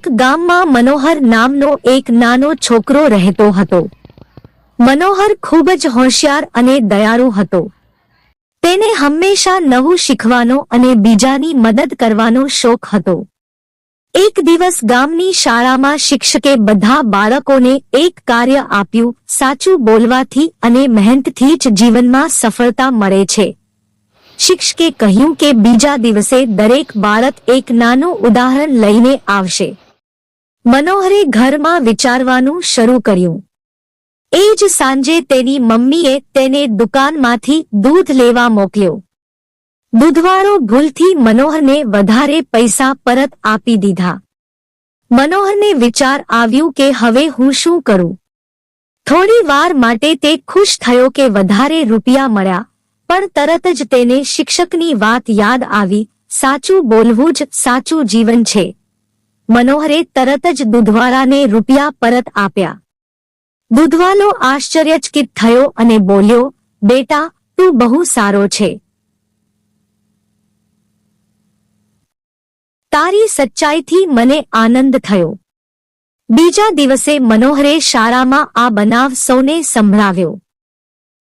એક ગામમાં મનોહર નામનો એક નાનો છોકરો રહેતો હતો. મનોહર ખૂબ જ હોશિયાર અને દયાળુ હતો. તેને હંમેશા નવું શીખવાનો અને બીજાની મદદ કરવાનો શોખ હતો. એક દિવસ ગામની શાળામાં શિક્ષકે બધા બાળકોને એક કાર્ય આપ્યું. સાચું બોલવાથી અને મહેનતથી જ જીવનમાં સફળતા મળે છે. શિક્ષકે કહ્યું કે બીજા દિવસે દરેક બાળક એક નાનું ઉદાહરણ લઈને આવશે. મનોહરે ઘરમાં વિચારવાનું શરૂ કર્યું. એ જ સાંજે તેની મમ્મીએ તેને દુકાનમાંથી દૂધ લેવા મોકલ્યો. દૂધવાળો ભૂલથી મનોહરને વધારે પૈસા પરત આપી દીધા. મનોહરને વિચાર આવ્યું કે હવે હું શું કરું. થોડી વાર માટે તે ખુશ થયો કે વધારે રૂપિયા મળ્યા, પણ તરત જ તેને શિક્ષકની વાત યાદ આવી. સાચું બોલવું જ સાચું જીવન છે. મનોહરે તરત જ દૂધવાળાને રૂપિયા પરત આપ્યા. દૂધવાળો આશ્ચર્યચકિત થયો અને બોલ્યો, બેટા, તું બહુ સારો છે. તારી સચ્ચાઈથી મને આનંદ થયો. બીજા દિવસે મનોહરે શાળામાં આ બનાવ સૌને સંભળાવ્યો.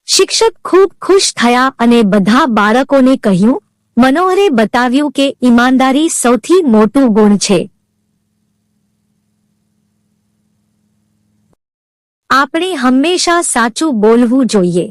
શિક્ષક ખૂબ ખુશ થયા અને બધા બાળકોને કહ્યું, મનોહરે બતાવ્યું કે ઈમાનદારી સૌથી મોટું ગુણ છે. આપણે હંમેશા સાચું બોલવું જોઈએ.